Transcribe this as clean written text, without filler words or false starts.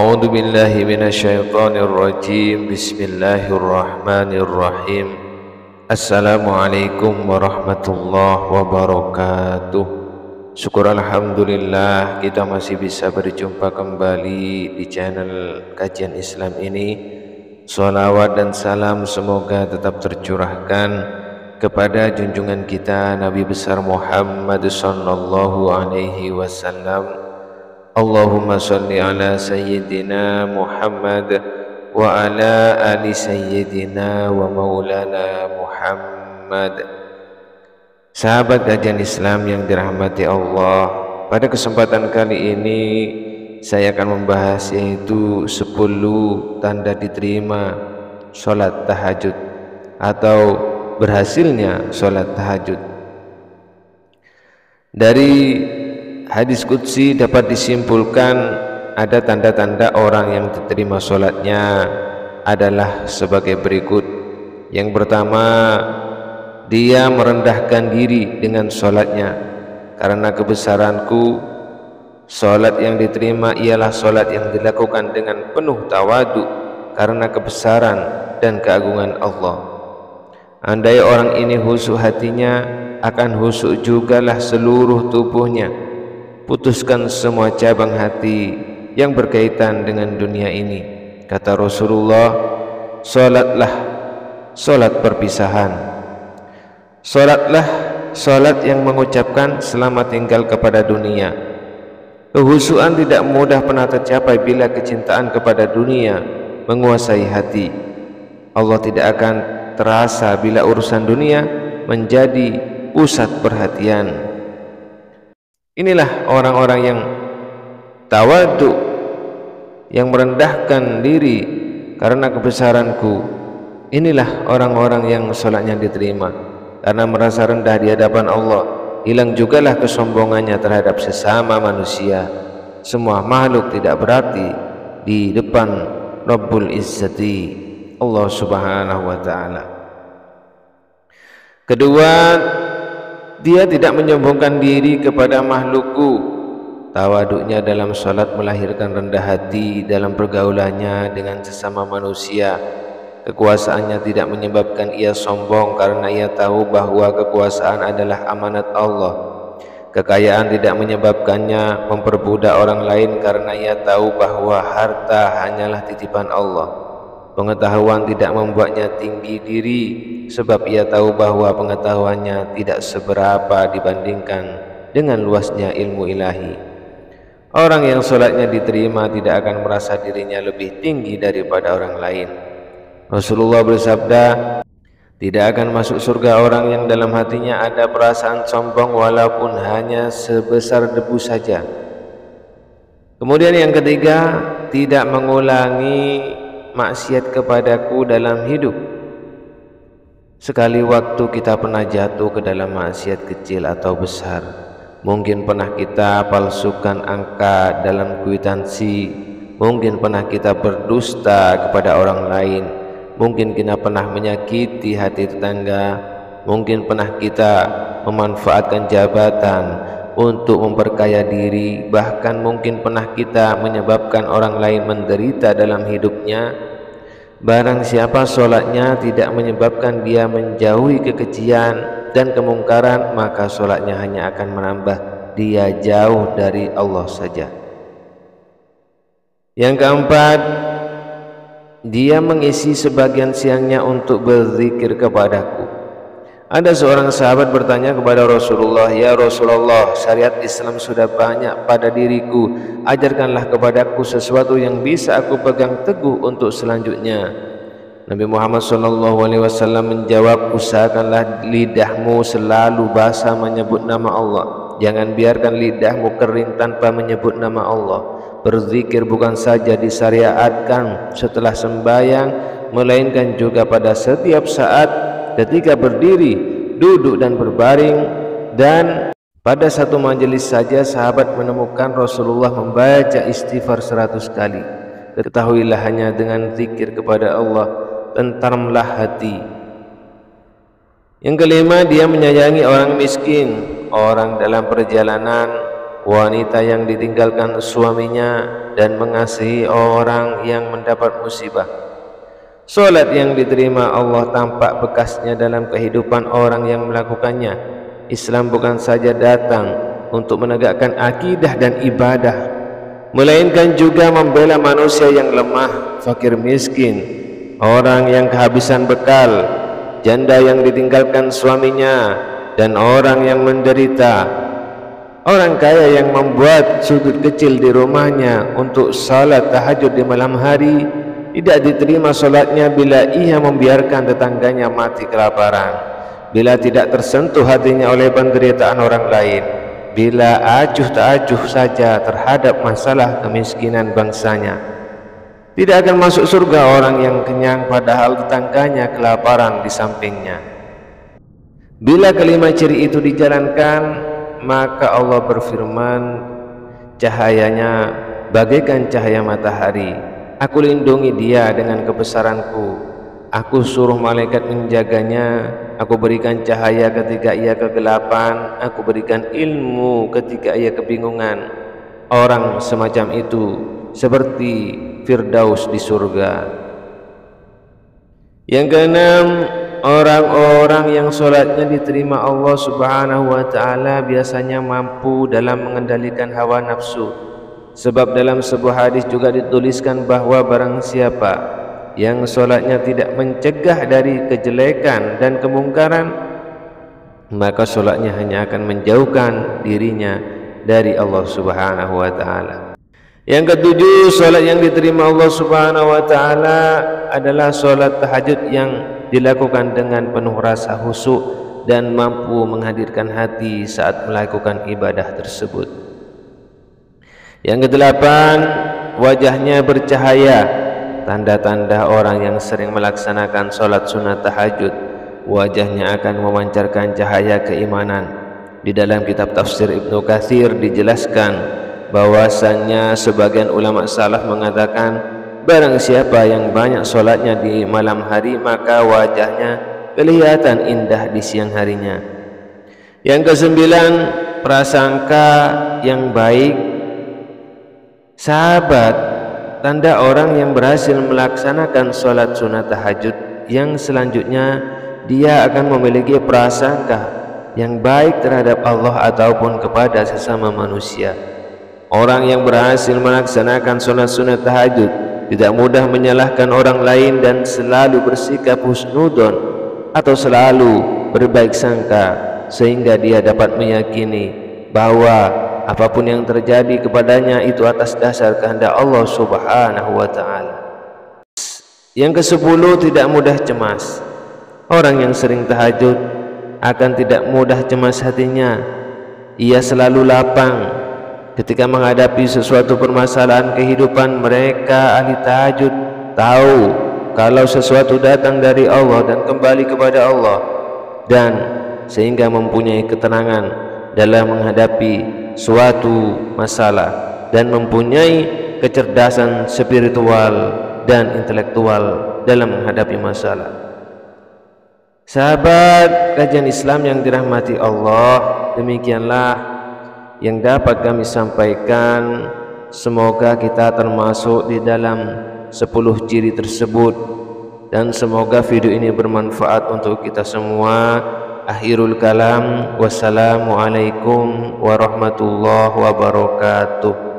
A'udzu billahi minasyaitonir rajim. Bismillahirrahmanirrahim. Assalamualaikum warahmatullahi wabarakatuh. Syukur alhamdulillah kita masih bisa berjumpa kembali di channel kajian Islam ini. Shalawat dan salam semoga tetap tercurahkan kepada junjungan kita Nabi besar Muhammad sallallahu alaihi wasallam. Allahumma salli ala sayyidina Muhammad wa ala ali sayyidina wa maulana Muhammad. Sahabat kajian Islam yang dirahmati Allah, pada kesempatan kali ini saya akan membahas yaitu 10 tanda diterima sholat tahajud atau berhasilnya sholat tahajud. Dari hadis qudsi dapat disimpulkan ada tanda-tanda orang yang diterima sholatnya adalah sebagai berikut. Yang pertama, dia merendahkan diri dengan sholatnya. Karena kebesaranku, sholat yang diterima ialah sholat yang dilakukan dengan penuh tawadu karena kebesaran dan keagungan Allah. Andai orang ini khusyuk hatinya, akan khusyuk jugalah seluruh tubuhnya. Putuskan semua cabang hati yang berkaitan dengan dunia ini. Kata Rasulullah, sholatlah sholat perpisahan. Sholatlah sholat yang mengucapkan selamat tinggal kepada dunia. Kehusuan tidak mudah pernah tercapai bila kecintaan kepada dunia menguasai hati. Allah tidak akan terasa bila urusan dunia menjadi pusat perhatian. Inilah orang-orang yang tawadu, yang merendahkan diri karena kebesaranku. Inilah orang-orang yang sholatnya diterima karena merasa rendah di hadapan Allah. Hilang jugalah kesombongannya terhadap sesama manusia. Semua makhluk tidak berarti di depan Rabbul Izzati, Allah subhanahu wa ta'ala. Kedua, dia tidak menyombongkan diri kepada makhlukku. Tawaduknya dalam sholat melahirkan rendah hati dalam pergaulannya dengan sesama manusia. Kekuasaannya tidak menyebabkan ia sombong karena ia tahu bahwa kekuasaan adalah amanat Allah. Kekayaan tidak menyebabkannya memperbudak orang lain karena ia tahu bahwa harta hanyalah titipan Allah. Pengetahuan tidak membuatnya tinggi diri sebab ia tahu bahwa pengetahuannya tidak seberapa dibandingkan dengan luasnya ilmu ilahi. Orang yang sholatnya diterima tidak akan merasa dirinya lebih tinggi daripada orang lain. Rasulullah bersabda, tidak akan masuk surga orang yang dalam hatinya ada perasaan sombong walaupun hanya sebesar debu saja. Kemudian yang ketiga, tidak mengulangi maksiat kepadaku dalam hidup. Sekali waktu kita pernah jatuh ke dalam maksiat kecil atau besar. Mungkin pernah kita palsukan angka dalam kwitansi. Mungkin pernah kita berdusta kepada orang lain. Mungkin kita pernah menyakiti hati tetangga. Mungkin pernah kita memanfaatkan jabatan untuk memperkaya diri. Bahkan mungkin pernah kita menyebabkan orang lain menderita dalam hidupnya. Barang siapa sholatnya tidak menyebabkan dia menjauhi kekejian dan kemungkaran, maka sholatnya hanya akan menambah dia jauh dari Allah saja. Yang keempat, dia mengisi sebagian siangnya untuk berzikir kepadaku. Ada seorang sahabat bertanya kepada Rasulullah, "Ya Rasulullah, syariat Islam sudah banyak pada diriku. Ajarkanlah kepadaku sesuatu yang bisa aku pegang teguh untuk selanjutnya." Nabi Muhammad SAW menjawab, "Usahakanlah lidahmu selalu basah menyebut nama Allah. Jangan biarkan lidahmu kering tanpa menyebut nama Allah. Berzikir bukan saja disyariatkan setelah sembahyang, melainkan juga pada setiap saat, ketika berdiri, duduk dan berbaring." Dan pada satu majelis saja sahabat menemukan Rasulullah membaca istighfar 100 kali. Ketahuilah hanya dengan zikir kepada Allah tenteramlah hati. Yang kelima, dia menyayangi orang miskin, orang dalam perjalanan, wanita yang ditinggalkan suaminya, dan mengasihi orang yang mendapat musibah. Salat yang diterima Allah tampak bekasnya dalam kehidupan orang yang melakukannya. Islam bukan saja datang untuk menegakkan akidah dan ibadah, melainkan juga membela manusia yang lemah, fakir miskin, orang yang kehabisan bekal, janda yang ditinggalkan suaminya, dan orang yang menderita. Orang kaya yang membuat sudut kecil di rumahnya untuk salat tahajud di malam hari, tidak diterima salatnya bila ia membiarkan tetangganya mati kelaparan, bila tidak tersentuh hatinya oleh penderitaan orang lain, bila acuh tak acuh saja terhadap masalah kemiskinan bangsanya. Tidak akan masuk surga orang yang kenyang padahal tetangganya kelaparan di sampingnya. Bila kelima ciri itu dijalankan, maka Allah berfirman, cahayanya bagaikan cahaya matahari. Aku lindungi dia dengan kebesaranku. Aku suruh malaikat menjaganya. Aku berikan cahaya ketika ia kegelapan. Aku berikan ilmu ketika ia kebingungan. Orang semacam itu seperti Firdaus di surga. Yang keenam, orang-orang yang sholatnya diterima Allah Subhanahu wa ta'ala biasanya mampu dalam mengendalikan hawa nafsu. Sebab dalam sebuah hadis juga dituliskan bahwa barang siapa yang sholatnya tidak mencegah dari kejelekan dan kemungkaran, maka sholatnya hanya akan menjauhkan dirinya dari Allah Subhanahu wa ta'ala. Yang ketujuh, sholat yang diterima Allah Subhanahu wa ta'ala adalah sholat tahajud yang dilakukan dengan penuh rasa khusyuk dan mampu menghadirkan hati saat melakukan ibadah tersebut. Yang kedelapan, wajahnya bercahaya, tanda-tanda orang yang sering melaksanakan sholat sunat tahajud. Wajahnya akan memancarkan cahaya keimanan. Di dalam kitab tafsir Ibnu Katsir dijelaskan bahwasannya sebagian ulama salaf mengatakan, barang siapa yang banyak sholatnya di malam hari, maka wajahnya kelihatan indah di siang harinya. Yang kesembilan, prasangka yang baik. Sahabat, tanda orang yang berhasil melaksanakan sholat sunat tahajud yang selanjutnya, dia akan memiliki prasangka yang baik terhadap Allah ataupun kepada sesama manusia. Orang yang berhasil melaksanakan sholat sunat tahajud tidak mudah menyalahkan orang lain dan selalu bersikap husnudon atau selalu berbaik sangka, sehingga dia dapat meyakini bahwa apapun yang terjadi kepadanya itu atas dasar kehendak Allah Subhanahu wa ta'ala. Yang kesepuluh, tidak mudah cemas. Orang yang sering tahajud akan tidak mudah cemas hatinya. Ia selalu lapang ketika menghadapi sesuatu permasalahan kehidupan. Mereka ahli tahajud tahu kalau sesuatu datang dari Allah dan kembali kepada Allah, dan sehingga mempunyai ketenangan dalam menghadapi suatu masalah dan mempunyai kecerdasan spiritual dan intelektual dalam menghadapi masalah. Sahabat kajian Islam yang dirahmati Allah, demikianlah yang dapat kami sampaikan. Semoga kita termasuk di dalam 10 ciri tersebut, dan semoga video ini bermanfaat untuk kita semua. Akhirul kalam, wassalamualaikum warahmatullahi wabarakatuh.